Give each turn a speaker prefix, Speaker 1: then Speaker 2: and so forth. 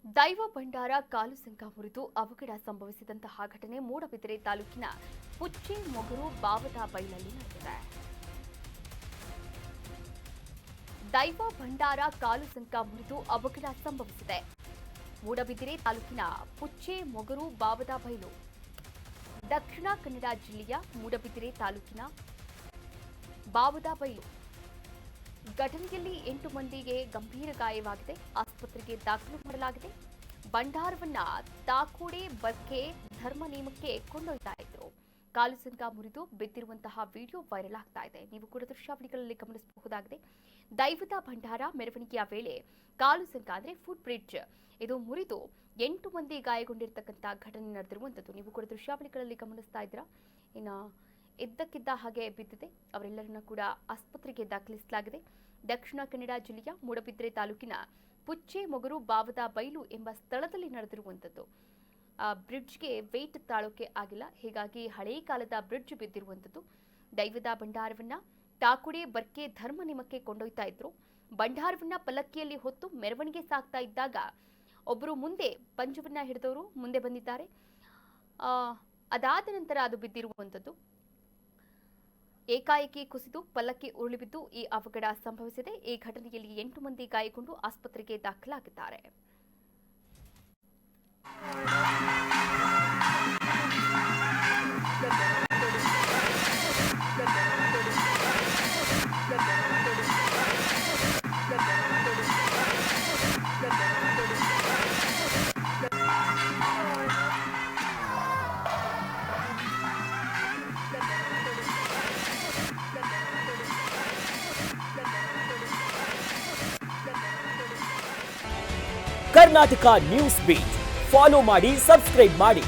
Speaker 1: ದೈವ ಭಂಡಾರ ಕಾಲು ಸಂಕ ಮುರಿದು ಅವಘಡ ಸಂಭವಿಸಿದಂತಹ ಘಟನೆ ಮೂಡಬಿದಿರೆ ತಾಲೂಕಿನ ಪುಚ್ಚೆ ಮೊಗರು ಬಾವದ ಬೈಲಲ್ಲಿ ನಡೆದಿದೆ. ದೈವ ಭಂಡಾರ ಕಾಲು ಸಂಕ ಮುರಿದು ಅವಘಡ ಸಂಭವಿಸಿದೆ. ಮೂಡಬಿದಿರೆ ತಾಲೂಕಿನ ಪುಚ್ಚೆ ಮೊಗರು ಬಾವದ ಬೈಲು ದಕ್ಷಿಣ ಕನ್ನಡ ಜಿಲ್ಲೆಯ ಮೂಡಬಿದಿರೆ ತಾಲೂಕಿನ ಬಾವದ ಬೈಲು ಘಟನೆಯಲ್ಲಿ 8 ಮಂದಿಗೆ ಗಂಭೀರ ಗಾಯವಾಗಿದೆ. ಆಸ್ಪತ್ರೆಗೆ ದಾಖಲು ಮಾಡಲಾಗಿದೆ. ಭಂಡಾರವನ್ನ ತಾಕೋಡೆ ಬರ್ಕೆ ಧರ್ಮ ನೇಮಕ್ಕೆ ಕೊಂಡೊಯ್ತಾ ಇದ್ರು. ಕಾಲು ಸಂಕ ಮುರಿದು ಬಿದ್ದಿರುವಂತಹ ವಿಡಿಯೋ ವೈರಲ್ ಆಗ್ತಾ ಇದೆ. ನೀವು ಕೂಡ ದೃಶ್ಯಾವಳಿಗಳಲ್ಲಿ ಗಮನಿಸಬಹುದಾಗಿದೆ. ದೈವದ ಭಂಡಾರ ಮೆರವಣಿಗೆಯ ವೇಳೆ ಕಾಲು ಸಂಕ ಅಂದ್ರೆ ಫುಟ್ ಬ್ರಿಡ್ಜ್ ಇದು ಮುರಿದು 8 ಮಂದಿ ಗಾಯಗೊಂಡಿರ್ತಕ್ಕಂಥ ಘಟನೆ ನಡೆದಿರುವಂತದ್ದು ನೀವು ಕೂಡ ದೃಶ್ಯಾವಳಿಗಳಲ್ಲಿ ಗಮನಿಸ್ತಾ ಇದ್ದೀರಾ. ಇನ್ನು ಇದ್ದಕ್ಕಿದ್ದ ಹಾಗೆ ಬಿದ್ದಿದೆ. ಅವರೆಲ್ಲರನ್ನ ಕೂಡ ಆಸ್ಪತ್ರೆಗೆ ದಾಖಲಿಸಲಾಗಿದೆ. ದಕ್ಷಿಣ ಕನ್ನಡ ಜಿಲ್ಲೆಯ ಮೂಡಬಿದಿರೆ ತಾಲೂಕಿನ ಪುಚ್ಚೆ ಮೊಗರು ಬಾವದ ಬೈಲು ಎಂಬ ಸ್ಥಳದಲ್ಲಿ ನಡೆದಿರುವಂತದ್ದು. ಬ್ರಿಡ್ಜ್ಗೆ ವೇಟ್ ತಾಳೋಕೆ ಆಗಿಲ್ಲ, ಹೀಗಾಗಿ ಹಳೆಯ ಕಾಲದ ಬ್ರಿಡ್ಜ್ ಬಿದ್ದಿರುವಂತದ್ದು. ದೈವದ ಭಂಡಾರವನ್ನ ತಾಕುಡೆ ಬರ್ಕೆ ಧರ್ಮ ನೇಮಕ್ಕೆ ಕೊಂಡೊಯ್ತಾ ಇದ್ರು. ಭಂಡಾರವನ್ನ ಪಲ್ಲಕ್ಕಿಯಲ್ಲಿ ಹೊತ್ತು ಮೆರವಣಿಗೆ ಸಾಗ್ತಾ ಇದ್ದಾಗ ಒಬ್ಬರು ಮುಂದೆ ಪಂಜವನ್ನ ಹಿಡಿದವರು ಮುಂದೆ ಬಂದಿದ್ದಾರೆ. ಅದಾದ ನಂತರ ಅದು ಬಿದ್ದಿರುವಂತದ್ದು. ಏಕಾಏಕಿ ಕುಸಿದು ಪಲ್ಲಕ್ಕಿ ಉರುಳಿಬಿದ್ದು ಈ ಅವಘಡ ಸಂಭವಿಸಿದೆ. ಈ ಘಟನೆಯಲ್ಲಿ 8 ಮಂದಿ ಗಾಯಗೊಂಡು ಆಸ್ಪತ್ರೆಗೆ ದಾಖಲಾಗಿದ್ದಾರೆ.
Speaker 2: ಕರ್ನಾಟಕ ನ್ಯೂಸ್ ಬೀಟ್ ಫಾಲೋ ಮಾಡಿ, ಸಬ್ಸ್ಕ್ರೈಬ್ ಮಾಡಿ.